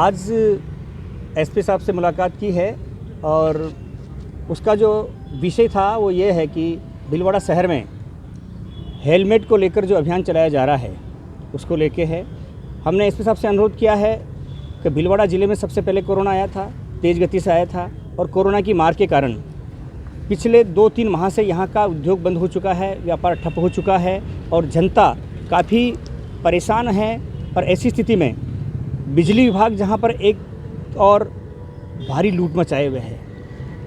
आज एसपी साहब से मुलाकात की है और उसका जो विषय था वो ये है कि भीलवाड़ा शहर में हेलमेट को लेकर जो अभियान चलाया जा रहा है उसको लेके है। हमने एसपी साहब से अनुरोध किया है कि भीलवाड़ा ज़िले में सबसे पहले कोरोना आया था, तेज़ गति से आया था और कोरोना की मार के कारण पिछले 2-3 माह से यहाँ का उद्योग बंद हो चुका है, व्यापार ठप हो चुका है और जनता काफ़ी परेशान है। और ऐसी स्थिति में बिजली विभाग जहाँ पर एक और भारी लूट मचाए हुए है,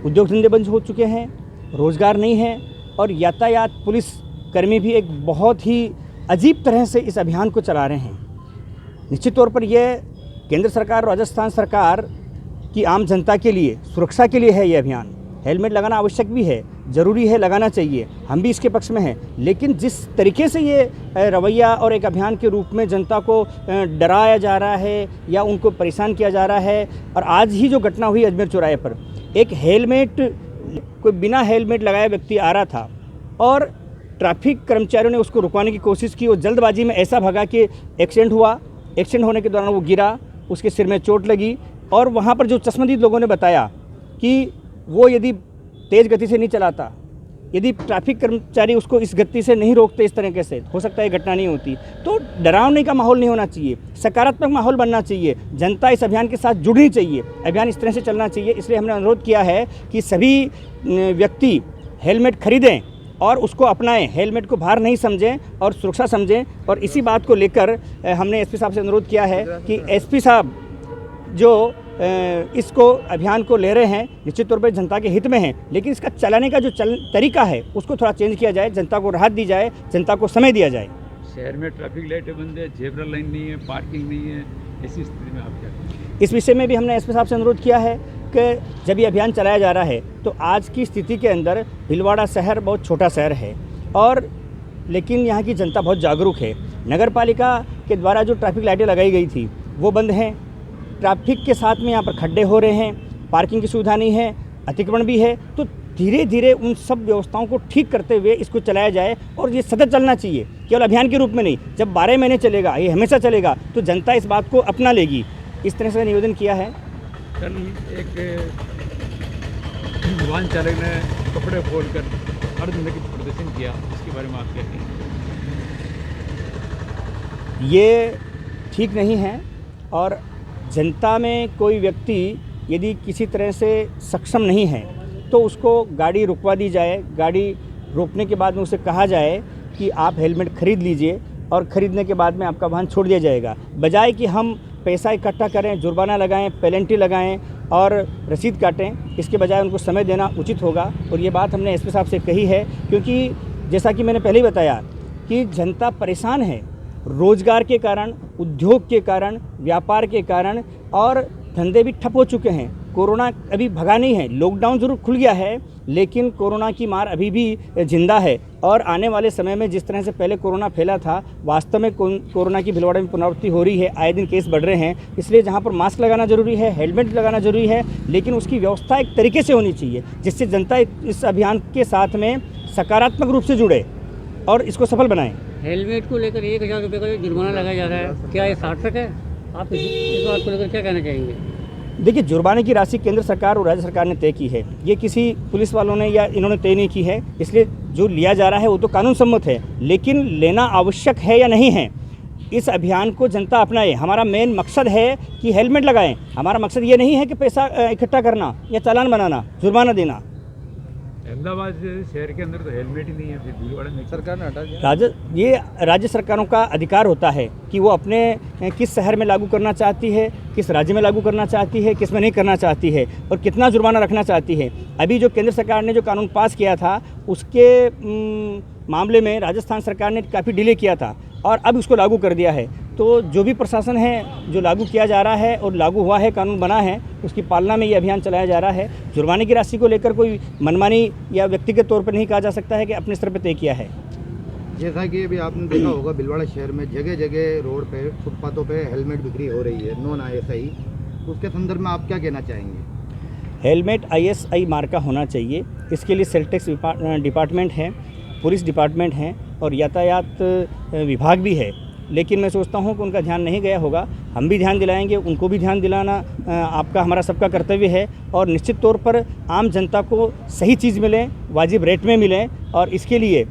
उद्योग धंधे बंद हो चुके हैं, रोज़गार नहीं है और यातायात पुलिस कर्मी भी एक बहुत ही अजीब तरह से इस अभियान को चला रहे हैं। निश्चित तौर पर यह केंद्र सरकार, राजस्थान सरकार की आम जनता के लिए, सुरक्षा के लिए है ये अभियान। हेलमेट लगाना आवश्यक भी है, ज़रूरी है, लगाना चाहिए, हम भी इसके पक्ष में हैं। लेकिन जिस तरीके से ये रवैया और एक अभियान के रूप में जनता को डराया जा रहा है या उनको परेशान किया जा रहा है, और आज ही जो घटना हुई अजमेर चौराहे पर, एक हेलमेट, कोई बिना हेलमेट लगाए व्यक्ति आ रहा था और ट्रैफिक कर्मचारियों ने उसको रुकवाने की कोशिश की। वो जल्दबाजी में ऐसा भगा कि एक्सीडेंट हुआ। एक्सीडेंट होने के दौरान वो गिरा, उसके सिर में चोट लगी और वहाँ पर जो चश्मदीद लोगों ने बताया कि वो यदि तेज़ गति से नहीं चलाता, यदि ट्रैफिक कर्मचारी उसको इस गति से नहीं रोकते इस तरीके से, हो सकता है घटना नहीं होती। तो डरावने का माहौल नहीं होना चाहिए, सकारात्मक माहौल बनना चाहिए। जनता इस अभियान के साथ जुड़नी चाहिए, अभियान इस तरह से चलना चाहिए। इसलिए हमने अनुरोध किया है कि सभी व्यक्ति हेलमेट खरीदें और उसको अपनाएं, हेलमेट को भार नहीं समझें और सुरक्षा समझें। और इसी बात को लेकर हमने एसपी साहब से अनुरोध किया है कि एसपी साहब जो इसको अभियान को ले रहे हैं, निश्चित तौर पर जनता के हित में है, लेकिन इसका चलाने का जो तरीका है उसको थोड़ा चेंज किया जाए, जनता को राहत दी जाए, जनता को समय दिया जाए। शहर में ट्रैफिक लाइटें बंद है, जेब्रा लाइन नहीं है, पार्किंग नहीं है, ऐसी स्थिति में आप क्या करें? इस विषय में भी हमने एसपी साहब से अनुरोध किया है कि जब ये अभियान चलाया जा रहा है तो आज की स्थिति के अंदर भीलवाड़ा शहर बहुत छोटा शहर है और लेकिन यहाँ की जनता बहुत जागरूक है। नगर पालिका के द्वारा जो ट्रैफिक लाइटें लगाई गई थी वो बंद हैं, ट्रैफिक के साथ में यहाँ पर खड्डे हो रहे हैं, पार्किंग की सुविधा नहीं है, अतिक्रमण भी है। तो धीरे धीरे उन सब व्यवस्थाओं को ठीक करते हुए इसको चलाया जाए और ये सतत चलना चाहिए, केवल अभियान के रूप में नहीं। जब 12 महीने चलेगा, ये हमेशा चलेगा, तो जनता इस बात को अपना लेगी। इस तरह से निवेदन किया है। कल एक वाहन चालक ने कपड़े खोलकर अर्धनग्न प्रदर्शन किया, इसके बारे में आप क्या कहेंगे? ये ठीक नहीं है और जनता में कोई व्यक्ति यदि किसी तरह से सक्षम नहीं है तो उसको गाड़ी रुकवा दी जाए। गाड़ी रोकने के बाद में उसे कहा जाए कि आप हेलमेट खरीद लीजिए और ख़रीदने के बाद में आपका वाहन छोड़ दिया जाएगा। बजाय कि हम पैसा इकट्ठा करें, जुर्माना लगाएं, पेनल्टी लगाएं और रसीद काटें, इसके बजाय उनको समय देना उचित होगा। और ये बात हमने एसपी साहब से कही है क्योंकि जैसा कि मैंने पहले ही बताया कि जनता परेशान है रोज़गार के कारण, उद्योग के कारण, व्यापार के कारण, और धंधे भी ठप हो चुके हैं। कोरोना अभी भगा नहीं है, लॉकडाउन ज़रूर खुल गया है लेकिन कोरोना की मार अभी भी जिंदा है। और आने वाले समय में जिस तरह से पहले कोरोना फैला था, वास्तव में कोरोना की भीलवाड़ा में पुनरावृत्ति हो रही है, आए दिन केस बढ़ रहे हैं। इसलिए जहाँ पर मास्क लगाना जरूरी है, हेलमेट लगाना जरूरी है, लेकिन उसकी व्यवस्था एक तरीके से होनी चाहिए जिससे जनता इस अभियान के साथ में सकारात्मक रूप से जुड़े और इसको सफल बनाएं। हेलमेट को लेकर 1000 रुपये का जुर्माना लगाया जा रहा है, क्या ये सार्थक है? आप इस बात को लेकर क्या कहना चाहेंगे? देखिए, जुर्माने की राशि केंद्र सरकार और राज्य सरकार ने तय की है, ये किसी पुलिस वालों ने या इन्होंने तय नहीं की है। इसलिए जो लिया जा रहा है वो तो कानून सम्मत है, लेकिन लेना आवश्यक है या नहीं है, इस अभियान को जनता अपनाए। हमारा मेन मकसद है कि हेलमेट लगाएं। हमारा मकसद ये नहीं है कि पैसा इकट्ठा करना या चालान बनाना, जुर्माना देना। अहमदाबाद शहर के अंदर तो हेलमेट ही नहीं है, फिर भीलवाड़ा में सरकार ने हटा दिया। ये राज्य सरकारों का अधिकार होता है कि वो अपने किस शहर में लागू करना चाहती है, किस राज्य में लागू करना चाहती है, किस में नहीं करना चाहती है और कितना जुर्माना रखना चाहती है। अभी जो केंद्र सरकार ने जो कानून पास किया था उसके मामले में राजस्थान सरकार ने काफ़ी डिले किया था और अब उसको लागू कर दिया है। तो जो भी प्रशासन है, जो लागू किया जा रहा है और लागू हुआ है, कानून बना है, उसकी पालना में ये अभियान चलाया जा रहा है। जुर्माने की राशि को लेकर कोई मनमानी या व्यक्तिगत तौर पर नहीं कहा जा सकता है कि अपने स्तर पर तय किया है। जैसा कि अभी आपने देखा होगा, भीलवाड़ा शहर में जगह जगह रोड पे, फुटपाथों पे हेलमेट बिक्री हो रही है, नॉन ISI। उसके संदर्भ में आप क्या कहना चाहेंगे? हेलमेट ISI मार्का होना चाहिए। इसके लिए सेल टैक्स डिपार्टमेंट है, पुलिस डिपार्टमेंट है और यातायात विभाग भी है। लेकिन मैं सोचता हूँ कि उनका ध्यान नहीं गया होगा। हम भी ध्यान दिलाएंगे, उनको भी ध्यान दिलाना आपका हमारा सबका कर्तव्य है। और निश्चित तौर पर आम जनता को सही चीज़ मिले, वाजिब रेट में मिले, और इसके लिए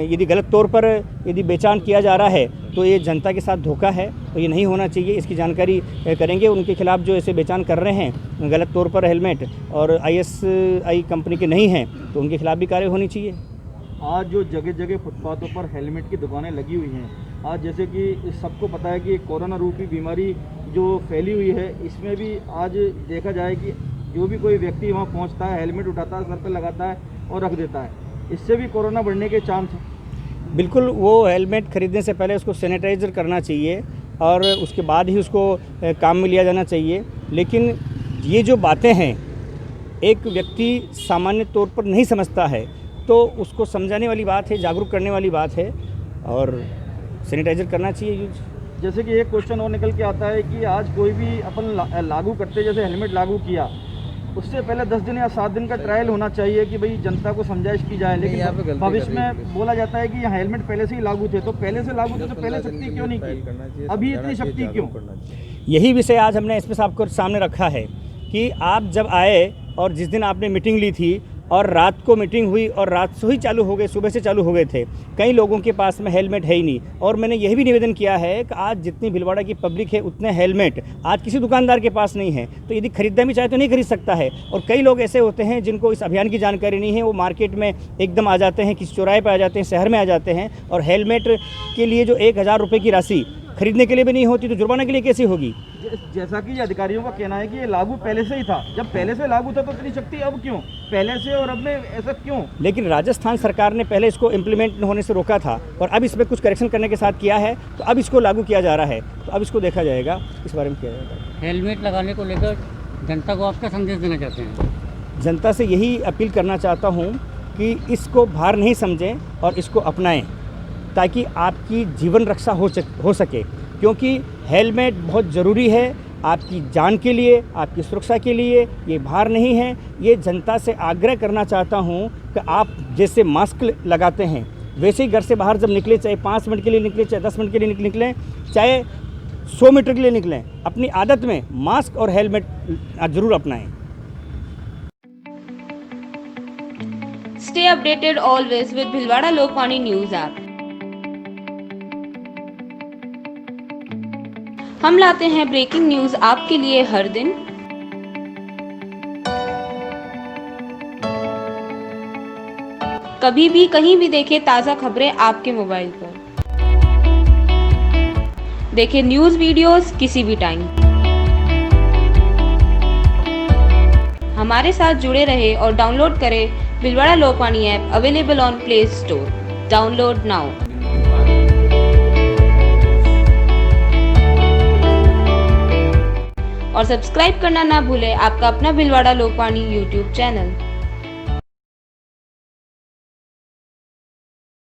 यदि गलत तौर पर यदि बेचान किया जा रहा है तो ये जनता के साथ धोखा है, तो ये नहीं होना चाहिए। इसकी जानकारी करेंगे। उनके खिलाफ़ जो ऐसे बेचान कर रहे हैं गलत तौर पर हेलमेट और ISI कंपनी के नहीं हैं, तो उनके खिलाफ़ भी कार्रवाई होनी चाहिए। आज जो जगह जगह फुटपाथों पर हेलमेट की दुकानें लगी हुई हैं, आज जैसे कि सबको पता है कि कोरोना रूपी बीमारी जो फैली हुई है, इसमें भी आज देखा जाए कि जो भी कोई व्यक्ति वहाँ पहुँचता है, हेलमेट उठाता है, सर पे लगाता है और रख देता है, इससे भी कोरोना बढ़ने के चांस हैं। बिल्कुल, वो हेलमेट ख़रीदने से पहले उसको सैनिटाइज़र करना चाहिए और उसके बाद ही उसको काम में लिया जाना चाहिए। लेकिन ये जो बातें हैं, एक व्यक्ति सामान्य तौर पर नहीं समझता है, तो उसको समझाने वाली बात है, जागरूक करने वाली बात है, और सैनिटाइज़र करना चाहिए यूज। जैसे कि एक क्वेश्चन और निकल के आता है कि आज कोई भी अपन लागू करते, जैसे हेलमेट लागू किया, उससे पहले 10 दिन या 7 दिन का ट्रायल होना चाहिए कि भाई जनता को समझाइश की जाए। लेकिन भविष्य में बोला जाता है कि हेलमेट पहले से ही लागू थे, तो पहले से लागू थे तो पहले सख्ती क्यों नहीं की, अभी इतनी सख्ती क्यों? यही विषय आज हमने SP साहब को सामने रखा है कि आप जब आए और जिस दिन आपने मीटिंग ली थी और रात को मीटिंग हुई और रात से ही चालू हो गए, सुबह से चालू हो गए थे, कई लोगों के पास में हेलमेट है ही नहीं। और मैंने यही भी निवेदन किया है कि आज जितनी भीलवाड़ा की पब्लिक है उतने हेलमेट आज किसी दुकानदार के पास नहीं है, तो यदि खरीदना भी चाहे तो नहीं खरीद सकता है। और कई लोग ऐसे होते हैं जिनको इस अभियान की जानकारी नहीं है, वो मार्केट में एकदम आ जाते हैं, किसी चौराहे पर आ जाते हैं, शहर में आ जाते हैं, और हेलमेट के लिए जो 1000 रुपये की राशि खरीदने के लिए भी नहीं होती, तो जुर्माना के लिए कैसी होगी? जैसा कि अधिकारियों का कहना है कि ये लागू पहले से ही था, जब पहले से लागू था तो इतनी शक्ति अब क्यों, पहले से और अब में ऐसा क्यों? लेकिन राजस्थान सरकार ने पहले इसको इम्प्लीमेंट होने से रोका था और अब इसमें कुछ करेक्शन करने के साथ किया है, तो अब इसको लागू किया जा रहा है, तो अब इसको देखा जाएगा, इस बारे में किया जाएगा। हेलमेट लगाने को लेकर जनता को आप क्या संदेश देना चाहते हैं? जनता से यही अपील करना चाहता हूँ कि इसको भार नहीं समझें और इसको अपनाएं, ताकि आपकी जीवन रक्षा हो सके, क्योंकि हेलमेट बहुत ज़रूरी है आपकी जान के लिए, आपकी सुरक्षा के लिए। ये भार नहीं है। ये जनता से आग्रह करना चाहता हूँ कि आप जैसे मास्क लगाते हैं, वैसे ही घर से बाहर जब निकले, चाहे 5 मिनट के लिए निकले, चाहे 10 मिनट के लिए निकलें, चाहे 100 मीटर के लिए निकलें, अपनी आदत में मास्क और हेलमेट ज़रूर अपनाएं। Stay updated always with Bhilwara Lokmani News app. हम लाते हैं ब्रेकिंग न्यूज आपके लिए हर दिन। कभी भी कहीं भी देखें ताज़ा खबरें आपके मोबाइल पर। देखें न्यूज वीडियोस किसी भी टाइम। हमारे साथ जुड़े रहे और डाउनलोड करें Bhilwara Lokvani app, available on play store. Download now. और सब्सक्राइब करना ना भूलें आपका अपना भिलवाड़ा लोकवाणी यूट्यूब चैनल।